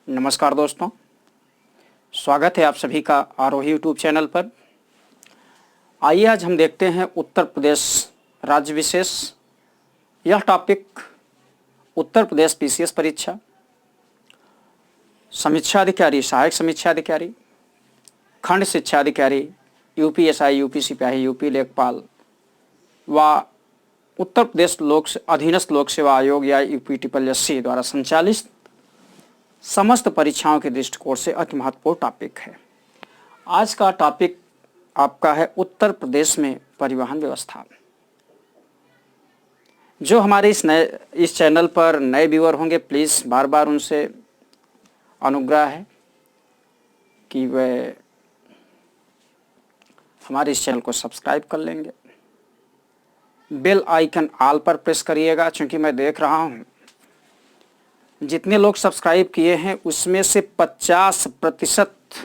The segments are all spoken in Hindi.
नमस्कार दोस्तों, स्वागत है आप सभी का आरोही यूट्यूब चैनल पर। आइए आज हम देखते हैं उत्तर प्रदेश राज्य विशेष। यह टॉपिक उत्तर प्रदेश पीसीएस परीक्षा, समीक्षा अधिकारी, सहायक समीक्षा अधिकारी, खंड शिक्षा अधिकारी, यूपीएसआई, यूपी सिपाही, यूपी लेखपाल व उत्तर प्रदेश अधीनस्थ लोक सेवा आयोग या यूपीटीपीएससी द्वारा संचालित समस्त परीक्षाओं के दृष्टिकोण से अति महत्वपूर्ण टॉपिक है। आज का टॉपिक आपका है उत्तर प्रदेश में परिवहन व्यवस्था। जो हमारे इस चैनल पर नए व्यूअर होंगे, प्लीज़ बार बार उनसे अनुग्रह है कि वे हमारे इस चैनल को सब्सक्राइब कर लेंगे। बेल आइकन ऑल पर प्रेस करिएगा, क्योंकि मैं देख रहा हूँ जितने लोग सब्सक्राइब किए हैं उसमें से 50%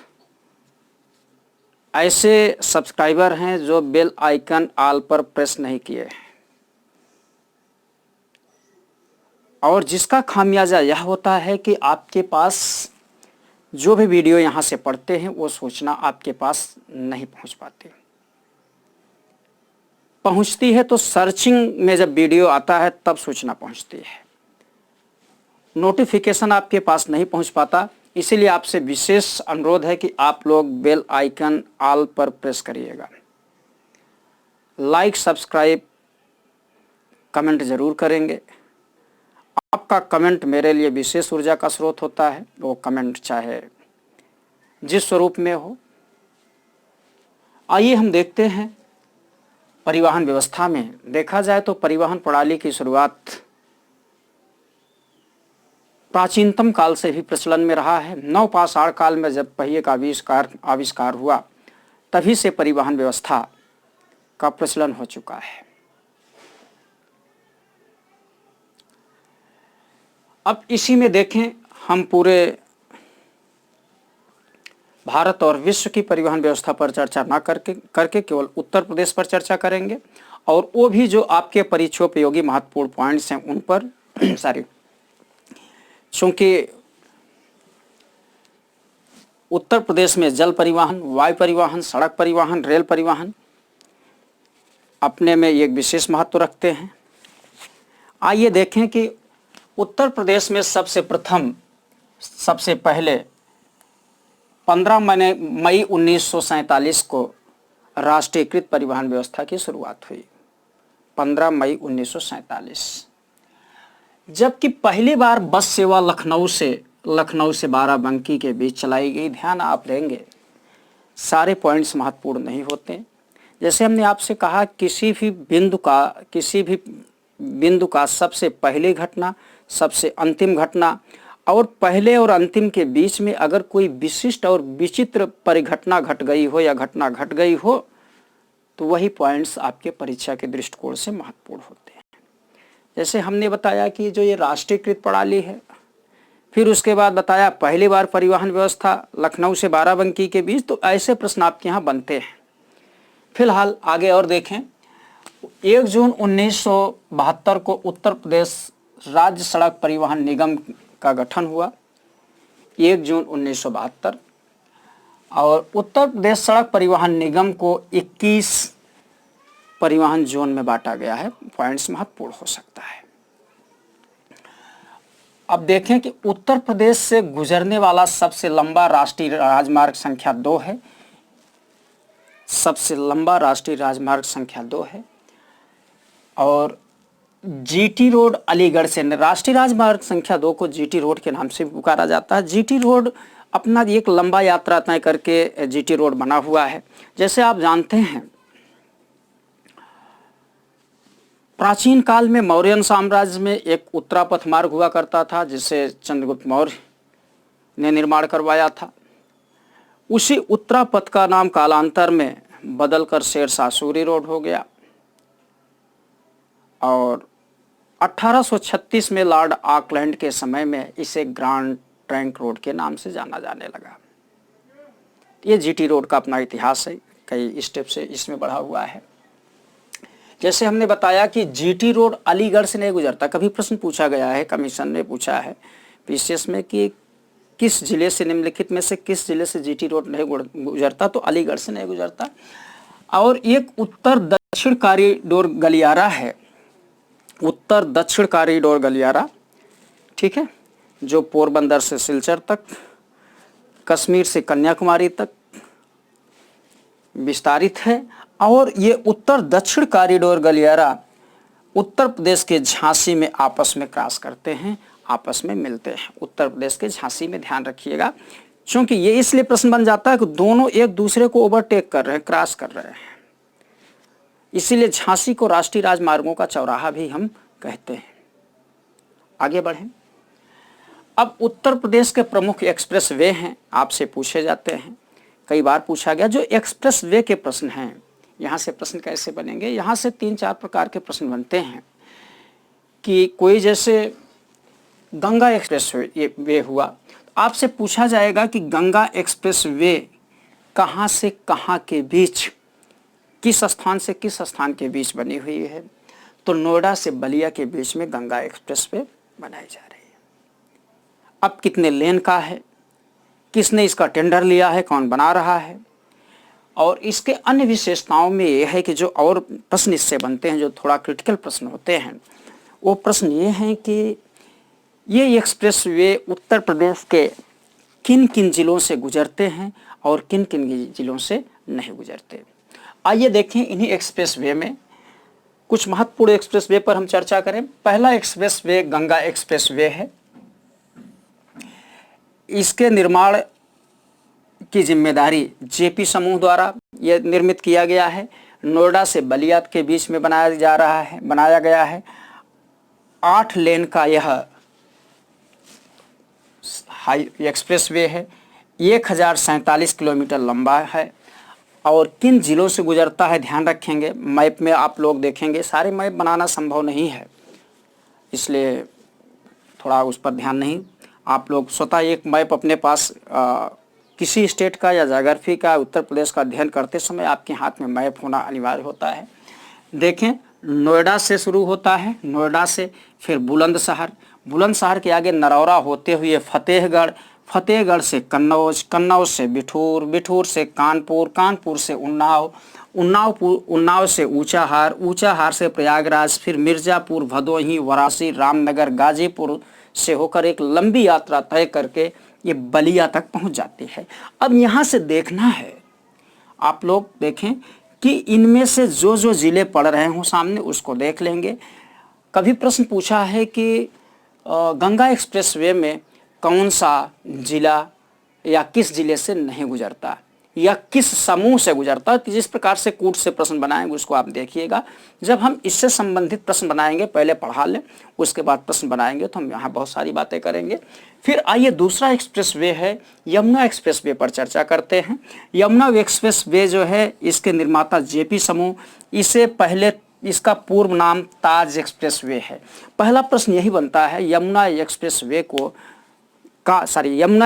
ऐसे सब्सक्राइबर हैं जो बेल आइकन ऑल पर प्रेस नहीं किए हैं, और जिसका खामियाजा यह होता है कि आपके पास जो भी वीडियो यहाँ से पढ़ते हैं वो सूचना आपके पास नहीं पहुँच पाती। पहुँचती है तो सर्चिंग में जब वीडियो आता है तब सूचना पहुँचती है, नोटिफिकेशन आपके पास नहीं पहुंच पाता। इसीलिए आपसे विशेष अनुरोध है कि आप लोग बेल आइकन ऑल पर प्रेस करिएगा। लाइक, सब्सक्राइब, कमेंट जरूर करेंगे। आपका कमेंट मेरे लिए विशेष ऊर्जा का स्रोत होता है, वो कमेंट चाहे जिस स्वरूप में हो। आइए हम देखते हैं परिवहन व्यवस्था में। देखा जाए तो परिवहन प्रणाली की शुरुआत प्राचीनतम काल से भी प्रचलन में रहा है। नवपाषाण काल में जब पहिए का आविष्कार हुआ तभी से परिवहन व्यवस्था का प्रचलन हो चुका है। अब इसी में देखें, हम पूरे भारत और विश्व की परिवहन व्यवस्था पर चर्चा ना करके केवल उत्तर प्रदेश पर चर्चा करेंगे, और वो भी जो आपके परीक्षोपयोगी महत्वपूर्ण पॉइंट्स हैं उन पर चूँकि उत्तर प्रदेश में जल परिवहन, वायु परिवहन, सड़क परिवहन, रेल परिवहन अपने में एक विशेष महत्व रखते हैं। आइए देखें कि उत्तर प्रदेश में सबसे पहले 15 मई 1947 को राष्ट्रीयकृत परिवहन व्यवस्था की शुरुआत हुई। 15 मई 1947, जबकि पहली बार बस सेवा लखनऊ से बाराबंकी के बीच चलाई गई। ध्यान आप देंगे, सारे पॉइंट्स महत्वपूर्ण नहीं होते। जैसे हमने आपसे कहा, किसी भी बिंदु का सबसे पहली घटना, सबसे अंतिम घटना और पहले और अंतिम के बीच में अगर कोई विशिष्ट और विचित्र परिघटना घट गई हो या घटना घट गई हो तो वही पॉइंट्स आपके परीक्षा के दृष्टिकोण से महत्वपूर्ण होते हैं। जैसे हमने बताया कि जो ये राष्ट्रीयकृत प्रणाली है, फिर उसके बाद बताया पहली बार परिवहन व्यवस्था लखनऊ से बाराबंकी के बीच, तो ऐसे प्रश्न आपके यहाँ बनते हैं। फिलहाल आगे और देखें, 1 जून 1972 को उत्तर प्रदेश राज्य सड़क परिवहन निगम का गठन हुआ। 1 जून 1972, और उत्तर प्रदेश सड़क परिवहन निगम को 21 परिवहन जोन में बांटा गया है। पॉइंट्स महत्वपूर्ण हो सकता है। अब देखें कि उत्तर प्रदेश से गुजरने वाला सबसे लंबा राष्ट्रीय राजमार्ग संख्या 2 है। सबसे लंबा राष्ट्रीय राजमार्ग संख्या 2 है, और जीटी रोड अलीगढ़ से, राष्ट्रीय राजमार्ग संख्या 2 को जीटी रोड के नाम से पुकारा जाता है। जीटी रोड अपना एक लंबा यात्रा तय करके जीटी रोड बना हुआ है। जैसे आप जानते हैं, प्राचीन काल में मौर्यन साम्राज्य में एक उत्तरापथ मार्ग हुआ करता था, जिसे चंद्रगुप्त मौर्य ने निर्माण करवाया था। उसी उत्तरापथ का नाम कालांतर में बदलकर शेरशाह सूरी रोड हो गया, और 1836 में लॉर्ड ऑकलैंड के समय में इसे ग्रांड ट्रंक रोड के नाम से जाना जाने लगा। ये जीटी रोड का अपना इतिहास है, कई स्टेप से इसमें बढ़ा हुआ है। जैसे हमने बताया कि जीटी रोड अलीगढ़ से नहीं गुजरता। कभी प्रश्न पूछा गया है, कमीशन ने पूछा है पीसीएस में कि किस जिले से, निम्नलिखित में से किस जिले से जीटी रोड नहीं गुजरता? तो अलीगढ़ से नहीं गुजरता। और एक उत्तर दक्षिण कॉरिडोर गलियारा है, उत्तर दक्षिण कॉरिडोर गलियारा, ठीक है, जो पोरबंदर से सिलचर तक, कश्मीर से कन्याकुमारी तक विस्तारित है। और ये उत्तर दक्षिण कॉरिडोर गलियारा उत्तर प्रदेश के झांसी में आपस में क्रॉस करते हैं, आपस में मिलते हैं। उत्तर प्रदेश के झांसी में, ध्यान रखिएगा, क्योंकि ये इसलिए प्रश्न बन जाता है कि दोनों एक दूसरे को ओवरटेक कर रहे हैं, क्रॉस कर रहे हैं, इसीलिए झांसी को राष्ट्रीय राजमार्गों का चौराहा भी हम कहते हैं। आगे बढ़ें। अब उत्तर प्रदेश के प्रमुख एक्सप्रेस वे हैं, आपसे पूछे जाते हैं, कई बार पूछा गया। जो एक्सप्रेस वे के प्रश्न हैं, यहाँ से प्रश्न कैसे बनेंगे? यहाँ से 3-4 प्रकार के प्रश्न बनते हैं कि कोई जैसे गंगा एक्सप्रेस वे हुआ, तो आपसे पूछा जाएगा कि गंगा एक्सप्रेस वे कहाँ से कहाँ के बीच, किस स्थान से किस स्थान के बीच बनी हुई है? तो नोएडा से बलिया के बीच में गंगा एक्सप्रेस वे बनाई जा रही है। अब कितने लेन का है, किसने इसका टेंडर लिया है, कौन बना रहा है? और इसके अन्य विशेषताओं में यह है कि जो और प्रश्न इससे बनते हैं, जो थोड़ा क्रिटिकल प्रश्न होते हैं, वो प्रश्न ये हैं कि ये एक्सप्रेस वे उत्तर प्रदेश के किन किन जिलों से गुजरते हैं और किन किन जिलों से नहीं गुजरते। आइए देखें इन्हीं एक्सप्रेस वे में कुछ महत्वपूर्ण एक्सप्रेस वे पर हम चर्चा करें। पहला express way Ganga express way है। इसके निर्माण की जिम्मेदारी जेपी समूह द्वारा यह निर्मित किया गया है। नोएडा से बलिया के बीच में बनाया गया है। 8 लेन का यह हाई एक्सप्रेस वे है। 1047 किलोमीटर लंबा है। और किन जिलों से गुजरता है ध्यान रखेंगे, मैप में आप लोग देखेंगे, सारे मैप बनाना संभव नहीं है, इसलिए थोड़ा उस पर ध्यान नहीं। आप लोग स्वतः एक मैप अपने पास किसी स्टेट का या ज्योग्राफी का, उत्तर प्रदेश का अध्ययन करते समय आपके हाथ में मैप होना अनिवार्य होता है। देखें, नोएडा से शुरू होता है, नोएडा से फिर बुलंदशहर, बुलंदशहर के आगे नरौरा होते हुए फतेहगढ़, फतेहगढ़ से कन्नौज, कन्नौज से बिठूर, बिठूर से कानपुर, कानपुर से उन्नाव, उन्नाव से ऊंचाहार, ऊंचाहार से प्रयागराज, फिर मिर्ज़ापुर, भदोही, वाराणसी, रामनगर, गाजीपुर से होकर एक लंबी यात्रा तय करके ये बलिया तक पहुंच जाती है। अब यहाँ से देखना है, आप लोग देखें कि इनमें से जो जो ज़िले पड़ रहे हों सामने उसको देख लेंगे। कभी प्रश्न पूछा है कि गंगा एक्सप्रेसवे में कौन सा जिला या किस जिले से नहीं गुजरता या किस समूह से गुजरता, तो जिस प्रकार से कूट से प्रश्न बनाएंगे उसको आप देखिएगा। जब हम इससे संबंधित प्रश्न बनाएंगे, पहले पढ़ा लें, उसके बाद प्रश्न बनाएंगे तो हम यहाँ बहुत सारी बातें करेंगे। फिर आइए दूसरा एक्सप्रेसवे है यमुना एक्सप्रेसवे पर चर्चा करते हैं। यमुना एक्सप्रेसवे जो है इसके निर्माता जेपी समूह, इसे पहले इसका पूर्व नाम ताज एक्सप्रेसवे है। पहला प्रश्न यही बनता है यमुना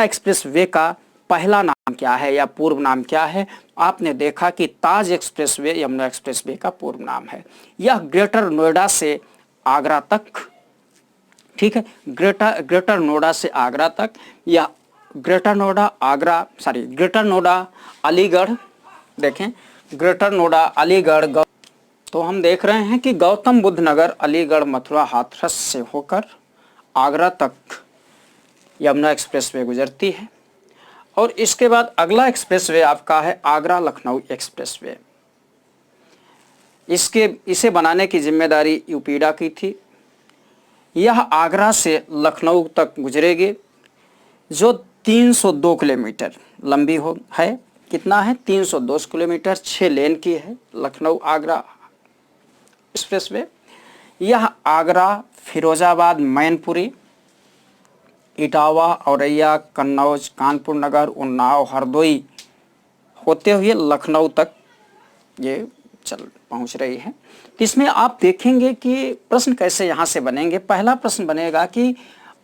एक्सप्रेसवे का पहला नाम क्या है या पूर्व नाम क्या है। आपने देखा कि ताज एक्सप्रेसवे यमुना एक्सप्रेसवे का पूर्व नाम है। यह ग्रेटर नोएडा से आगरा तक, ठीक है, ग्रेटर नोएडा से आगरा तक, या ग्रेटर नोएडा अलीगढ़, देखें ग्रेटर नोएडा अलीगढ़, तो हम देख रहे हैं कि गौतम बुद्ध नगर, अलीगढ़, मथुरा, हाथरस से होकर आगरा तक यमुना एक्सप्रेसवे गुजरती है। और इसके बाद अगला एक्सप्रेसवे आपका है आगरा लखनऊ एक्सप्रेसवे। इसे बनाने की जिम्मेदारी यूपीडा की थी। यह आगरा से लखनऊ तक गुजरेगी, जो 302 किलोमीटर लंबी है। कितना है? 302 किलोमीटर, 6 लेन की है लखनऊ आगरा एक्सप्रेसवे। यह आगरा, फिरोजाबाद, मैनपुरी, इटावा, औरैया, कन्नौज, कानपुर नगर, उन्नाव, हरदोई होते हुए लखनऊ तक ये पहुंच रही है। तो इसमें आप देखेंगे कि प्रश्न कैसे यहाँ से बनेंगे। पहला प्रश्न बनेगा कि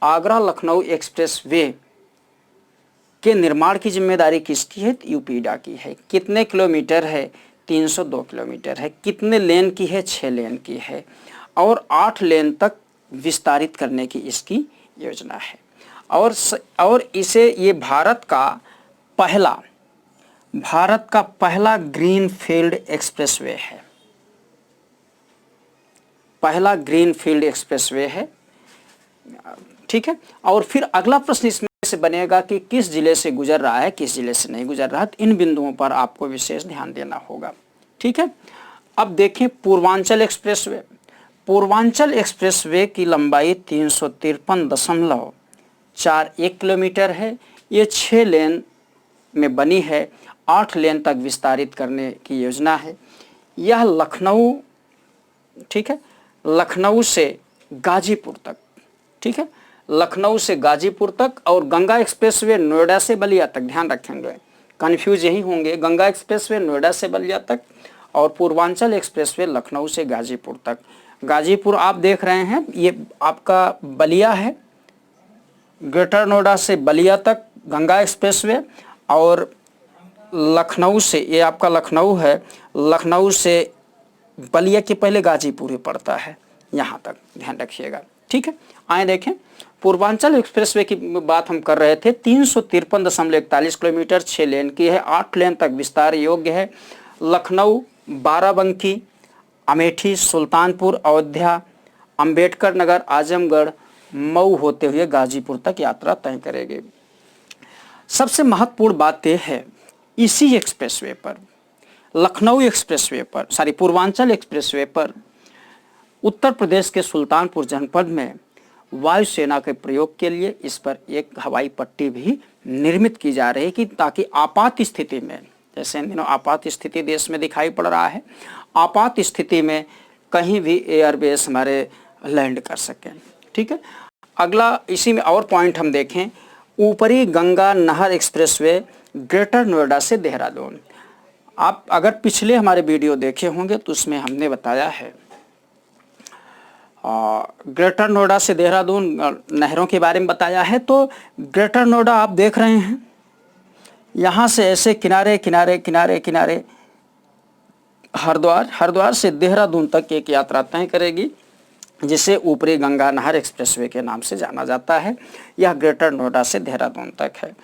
आगरा लखनऊ एक्सप्रेसवे के निर्माण की जिम्मेदारी किसकी है? यूपीडा की है। कितने किलोमीटर है? 302 किलोमीटर है। कितने लेन की है? 6 लेन की है। और 8 लेन तक विस्तारित करने की इसकी योजना है। और इसे ये भारत का पहला ग्रीन फील्ड एक्सप्रेसवे है, पहला ग्रीन फील्ड एक्सप्रेसवे है। ठीक है। और फिर अगला प्रश्न इसमें से बनेगा कि किस जिले से गुजर रहा है, किस जिले से नहीं गुजर रहा है। इन बिंदुओं पर आपको विशेष ध्यान देना होगा। ठीक है। अब देखें पूर्वांचल एक्सप्रेसवे। पूर्वांचल एक्सप्रेसवे की लंबाई 353.41 किलोमीटर है। ये 6 लेन में बनी है, 8 लेन तक विस्तारित करने की योजना है। यह लखनऊ, ठीक है, लखनऊ से गाजीपुर तक, ठीक है, लखनऊ से गाजीपुर तक। और गंगा एक्सप्रेसवे नोएडा से बलिया तक, ध्यान रखेंगे, कन्फ्यूज यही होंगे। गंगा एक्सप्रेसवे नोएडा से बलिया तक और पूर्वांचल एक्सप्रेसवे लखनऊ से गाजीपुर तक। गाजीपुर आप देख रहे हैं, ये आपका बलिया है, ग्रेटर नोएडा से बलिया तक गंगा एक्सप्रेसवे। और लखनऊ से, ये आपका लखनऊ है, लखनऊ से बलिया के पहले गाजीपुर ही पड़ता है, यहाँ तक ध्यान रखिएगा। ठीक है। आए देखें, पूर्वांचल एक्सप्रेसवे की बात हम कर रहे थे। 353.41 किलोमीटर, 6 लेन की है, 8 लेन तक विस्तार योग्य है। लखनऊ, बाराबंकी, अमेठी, सुल्तानपुर, अयोध्या, अंबेडकर नगर, आजमगढ़, मऊ होते हुए गाजीपुर तक यात्रा तय करेगी। सबसे महत्वपूर्ण बात यह है, इसी एक्सप्रेसवे पर, लखनऊ एक्सप्रेसवे पर, पूर्वांचल एक्सप्रेसवे पर उत्तर प्रदेश के सुल्तानपुर जनपद में वायुसेना के प्रयोग के लिए इस पर एक हवाई पट्टी भी निर्मित की जा रही है कि ताकि आपात स्थिति में, जैसे इन दिनों आपात स्थिति देश में दिखाई पड़ रहा है, आपात स्थिति में कहीं भी एयरबेस हमारे लैंड कर सकें। ठीक है। अगला इसी में और पॉइंट हम देखें, ऊपरी गंगा नहर एक्सप्रेसवे ग्रेटर नोएडा से देहरादून। आप अगर पिछले हमारे वीडियो देखे होंगे तो उसमें हमने बताया है ग्रेटर नोएडा से देहरादून नहरों के बारे में बताया है। तो ग्रेटर नोएडा आप देख रहे हैं, यहाँ से ऐसे किनारे किनारे किनारे किनारे हरिद्वार से देहरादून तक एक यात्रा तय करेगी, जिसे ऊपरी गंगा नहर एक्सप्रेसवे के नाम से जाना जाता है। यह ग्रेटर नोएडा से देहरादून तक है।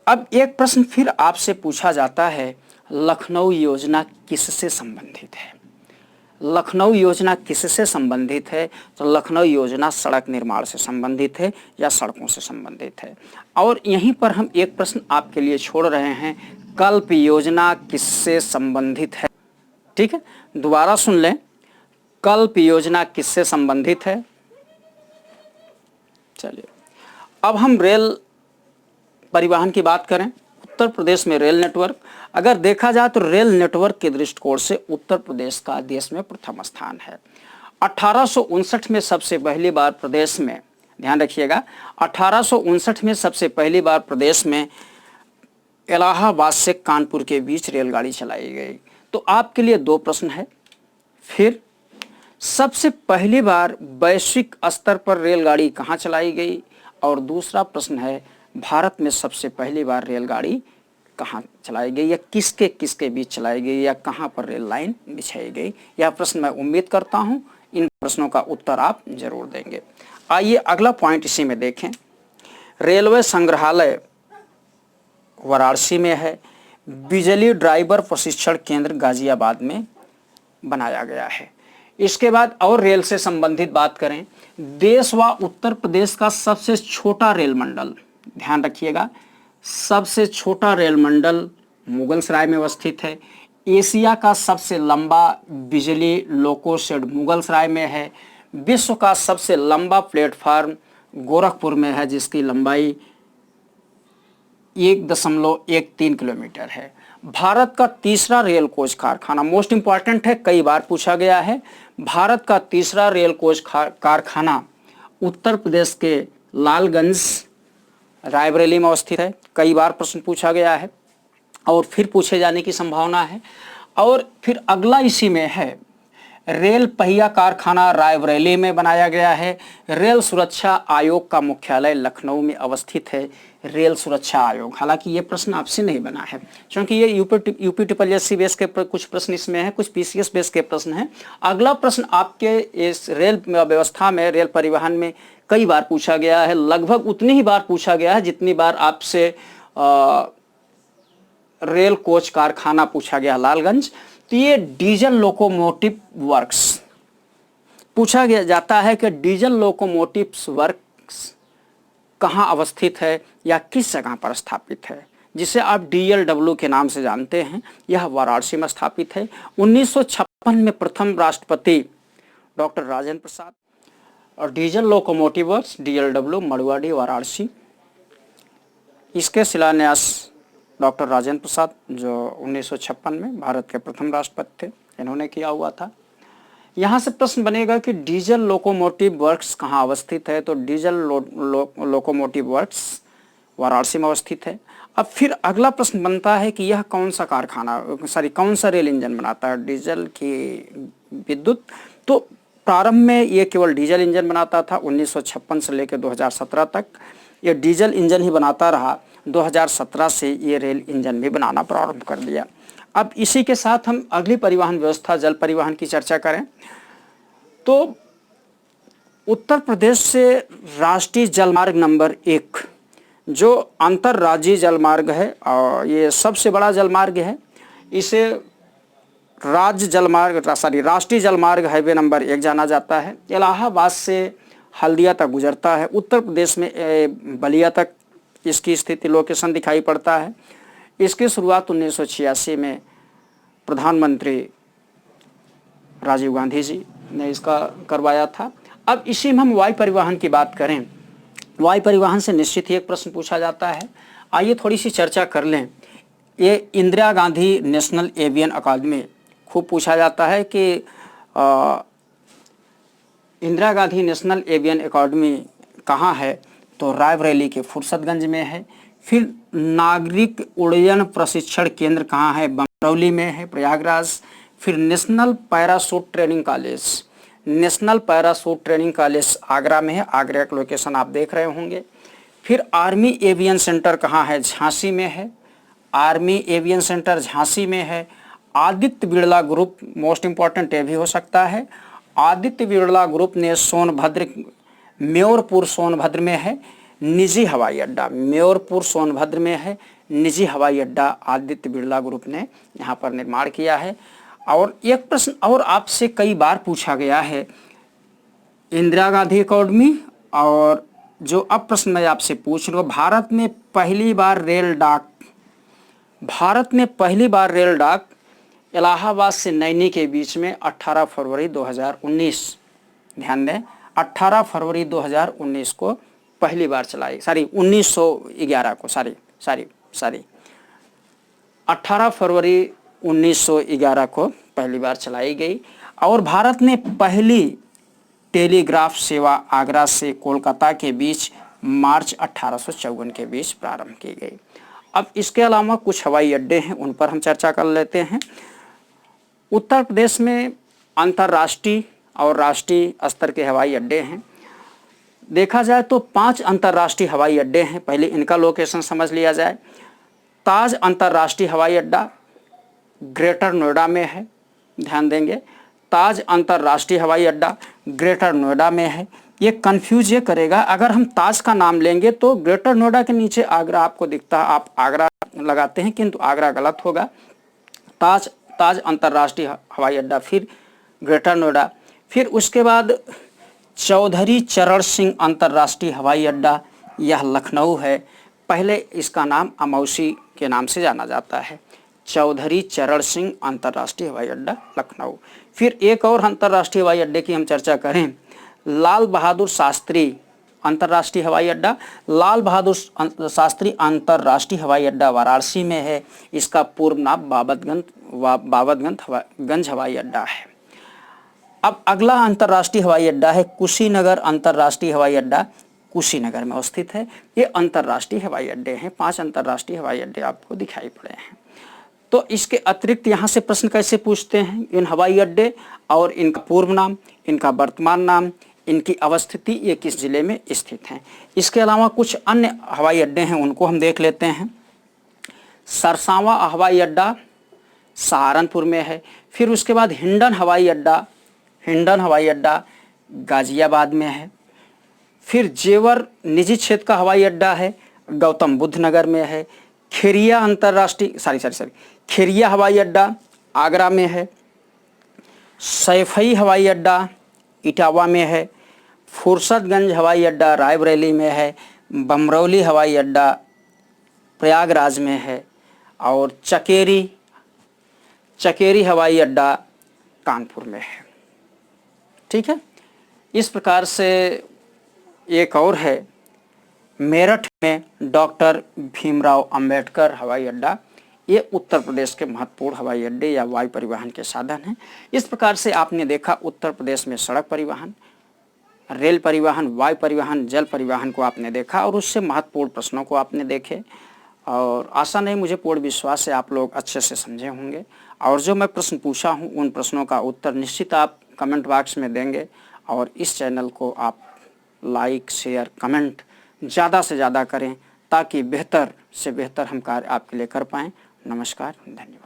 अब एक प्रश्न फिर आपसे पूछा जाता है, लखनऊ योजना किससे संबंधित है? लखनऊ योजना किससे संबंधित है? तो लखनऊ योजना सड़क निर्माण से संबंधित है या सड़कों से संबंधित है। और यहीं पर हम एक प्रश्न आपके लिए छोड़ रहे हैं, कल्प योजना किससे संबंधित है? ठीक है, दोबारा सुन लें, कल्प योजना किससे संबंधित है? चलिए, अब हम रेल परिवहन की बात करें। उत्तर प्रदेश में रेल नेटवर्क अगर देखा जाए तो रेल नेटवर्क के दृष्टिकोण से उत्तर प्रदेश का देश में प्रथम स्थान है। 1859 में सबसे पहली बार प्रदेश में, ध्यान रखिएगा, 1859 में सबसे पहली बार प्रदेश में इलाहाबाद से कानपुर के बीच रेलगाड़ी चलाई गई। तो आपके लिए 2 प्रश्न है। फिर सबसे पहली बार वैश्विक स्तर पर रेलगाड़ी कहाँ चलाई गई? और दूसरा प्रश्न है, भारत में सबसे पहली बार रेलगाड़ी कहाँ चलाई गई या किसके किसके बीच चलाई गई या कहाँ पर रेल लाइन बिछाई गई? यह प्रश्न मैं उम्मीद करता हूँ इन प्रश्नों का उत्तर आप जरूर देंगे। आइए अगला पॉइंट इसी में देखें। रेलवे संग्रहालय वाराणसी में है। बिजली ड्राइवर प्रशिक्षण केंद्र गाजियाबाद में बनाया गया है। इसके बाद और रेल से संबंधित बात करें, देश व उत्तर प्रदेश का सबसे छोटा रेल मंडल, ध्यान रखिएगा, सबसे छोटा रेल मंडल मुगलसराय में अवस्थित है। एशिया का सबसे लंबा बिजली लोको शेड मुगलसराय में है। विश्व का सबसे लंबा प्लेटफार्म गोरखपुर में है, जिसकी लंबाई 1.13 किलोमीटर है। भारत का तीसरा रेल कोच कारखाना, मोस्ट इंपॉर्टेंट है, कई बार पूछा गया है, भारत का तीसरा रेल कोच कारखाना उत्तर प्रदेश के लालगंज रायबरेली में अवस्थित है। कई बार प्रश्न पूछा गया है और फिर पूछे जाने की संभावना है। और फिर अगला इसी में है, रेल पहिया कारखाना रायबरेली में बनाया गया है। रेल सुरक्षा आयोग का मुख्यालय लखनऊ में अवस्थित है। रेल सुरक्षा आयोग, हालांकि ये प्रश्न आपसे नहीं बना है क्योंकि ये UP triple S C base के कुछ प्रश्न इसमें हैं, कुछ पीसीएस बेस के प्रश्न हैं। अगला प्रश्न आपके इस रेल व्यवस्था में, रेल परिवहन में कई बार पूछा गया है, लगभग उतनी ही बार पूछा गया है जितनी बार आपसे रेल कोच कारखाना पूछा गया लालगंज। तो ये डीजल लोकोमोटिव वर्क्स पूछा गया जाता है कि डीजल लोकोमोटिव वर्क्स कहाँ अवस्थित है या किस जगह पर स्थापित है, जिसे आप DLW के नाम से जानते हैं। यह वाराणसी में स्थापित है। 1956 में प्रथम राष्ट्रपति डॉक्टर राजेंद्र प्रसाद, और diesel locomotive works DLW Manduadih Varanasi, इसके शिलान्यास डॉक्टर राजेंद्र प्रसाद जो 1956 में भारत के प्रथम राष्ट्रपति थे, इन्होंने किया हुआ था। यहाँ से प्रश्न बनेगा कि डीजल लोकोमोटिव वर्क्स कहाँ अवस्थित है, तो डीजल लोकोमोटिव वर्क्स वाराणसी में अवस्थित है। अब फिर अगला प्रश्न बनता है कि यह कौन सा रेल इंजन बनाता है, डीजल की विद्युत। तो प्रारंभ में ये केवल डीजल इंजन बनाता था, 1956 से लेकर 2017 तक ये डीजल इंजन ही बनाता रहा। 2017 से ये रेल इंजन भी बनाना प्रारंभ कर दिया। अब इसी के साथ हम अगली परिवहन व्यवस्था, जल परिवहन की चर्चा करें तो उत्तर प्रदेश से राष्ट्रीय जलमार्ग नंबर 1 जो अंतर्राज्यीय जलमार्ग है और ये सबसे बड़ा जलमार्ग है, इसे राष्ट्रीय जलमार्ग हाईवे नंबर 1 जाना जाता है। इलाहाबाद से हल्दिया तक गुजरता है। उत्तर प्रदेश में बलिया तक इसकी स्थिति लोकेशन दिखाई पड़ता है। इसकी शुरुआत 1986 में प्रधानमंत्री राजीव गांधी जी ने इसका करवाया था। अब इसी में हम वायु परिवहन की बात करें, वायु परिवहन से निश्चित ही एक प्रश्न पूछा जाता है। आइए थोड़ी सी चर्चा कर लें। ये इंदिरा गांधी नेशनल एवियन अकादमी खूब पूछा जाता है कि इंदिरा गांधी नेशनल एवियन अकादमी कहाँ है, तो रायबरेली के फुर्सतगंज में है। फिर नागरिक उड्डयन प्रशिक्षण केंद्र कहाँ है, बमरौली में है, प्रयागराज। फिर national parachute training college Agra में है, आगरा का लोकेशन आप देख रहे होंगे। फिर आर्मी एवियन सेंटर कहाँ है, झांसी में है, आर्मी एवियन सेंटर झांसी में है। Aditya Birla group, most important ये भी हो सकता है, आदित्य बिरला ग्रुप ने म्योरपुर सोनभद्र में है निजी हवाई अड्डा, म्योरपुर सोनभद्र में है निजी हवाई अड्डा, आदित्य बिरला ग्रुप ने यहाँ पर निर्माण किया है। और एक प्रश्न और आपसे कई बार पूछा गया है इंदिरा गांधी अकादमी, और जो अब प्रश्न मैं आपसे पूछ रहा हूँ, भारत में पहली बार रेल डाक इलाहाबाद से नैनी के बीच में 18 फरवरी 2019, ध्यान दें 18 फरवरी 2019 को पहली बार चलाई, 1911 को 18 फरवरी 1911 को पहली बार चलाई गई। और भारत ने पहली टेलीग्राफ सेवा आगरा से कोलकाता के बीच मार्च 1854 के बीच प्रारंभ की गई। अब इसके अलावा कुछ हवाई अड्डे हैं, उन पर हम चर्चा कर लेते हैं। उत्तर प्रदेश में अंतर्राष्ट्रीय और राष्ट्रीय स्तर के हवाई अड्डे हैं। देखा जाए तो 5 अंतर्राष्ट्रीय हवाई अड्डे हैं। पहले इनका लोकेशन समझ लिया जाए। ताज अंतर्राष्ट्रीय हवाई अड्डा ग्रेटर नोएडा में है, ध्यान देंगे, ताज अंतर्राष्ट्रीय हवाई अड्डा ग्रेटर नोएडा में है। ये कंफ्यूज ये करेगा, अगर हम ताज का नाम लेंगे तो ग्रेटर नोएडा के नीचे आगरा आपको दिखता है, आप आगरा लगाते हैं, किंतु आगरा गलत होगा। ताज अंतर्राष्ट्रीय हवाई अड्डा, फिर ग्रेटर नोएडा, फिर उसके बाद चौधरी चरण सिंह अंतर्राष्ट्रीय हवाई अड्डा, यह लखनऊ है। पहले इसका नाम अमौसी के नाम से जाना जाता है, चौधरी चरण सिंह अंतर्राष्ट्रीय हवाई अड्डा लखनऊ। फिर एक और अंतर्राष्ट्रीय हवाई अड्डे की हम चर्चा करें, लाल बहादुर शास्त्री अंतर्राष्ट्रीय हवाई अड्डा, लाल बहादुर शास्त्री अंतर्राष्ट्रीय हवाई अड्डा वाराणसी में है। इसका पूर्व नाम बाबतगंज हवाई अड्डा है। अब अगला अंतर्राष्ट्रीय हवाई अड्डा है कुशीनगर अंतर्राष्ट्रीय हवाई अड्डा, कुशीनगर में स्थित है। ये अंतर्राष्ट्रीय हवाई अड्डे हैं। 5 अंतर्राष्ट्रीय हवाई अड्डे आपको दिखाई पड़े हैं। तो इसके अतिरिक्त यहाँ से प्रश्न कैसे पूछते हैं, इन हवाई अड्डे और इनका पूर्व नाम, इनका वर्तमान नाम, इनकी अवस्थिति, ये किस जिले में स्थित हैं। इसके अलावा कुछ अन्य हवाई अड्डे हैं, उनको हम देख लेते हैं। सरसावा हवाई अड्डा सहारनपुर में है। फिर उसके बाद हिंडन हवाई अड्डा गाजियाबाद में है। फिर जेवर निजी क्षेत्र का हवाई अड्डा है, गौतम बुद्ध नगर में है। खेरिया हवाई अड्डा आगरा में है। सैफई हवाई अड्डा इटावा में है। फुर्सतगंज हवाई अड्डा रायबरेली में है। बमरौली हवाई अड्डा प्रयागराज में है। और चकेरी हवाई अड्डा कानपुर में है। ठीक है, इस प्रकार से एक और है मेरठ में डॉक्टर भीमराव अंबेडकर हवाई अड्डा। ये उत्तर प्रदेश के महत्वपूर्ण हवाई अड्डे या वायु परिवहन के साधन हैं। इस प्रकार से आपने देखा उत्तर प्रदेश में सड़क परिवहन, रेल परिवहन, वायु परिवहन, जल परिवहन को आपने देखा और उससे महत्वपूर्ण प्रश्नों को आपने देखे। और आशा नहीं, मुझे पूर्ण विश्वास है आप लोग अच्छे से समझे होंगे। और जो मैं प्रश्न पूछा हूँ उन प्रश्नों का उत्तर निश्चित आप कमेंट बॉक्स में देंगे। और इस चैनल को आप लाइक, शेयर, कमेंट ज़्यादा से ज़्यादा करें ताकि बेहतर से बेहतर हम कार्य आपके लिए कर पाएँ। नमस्कार, धन्यवाद।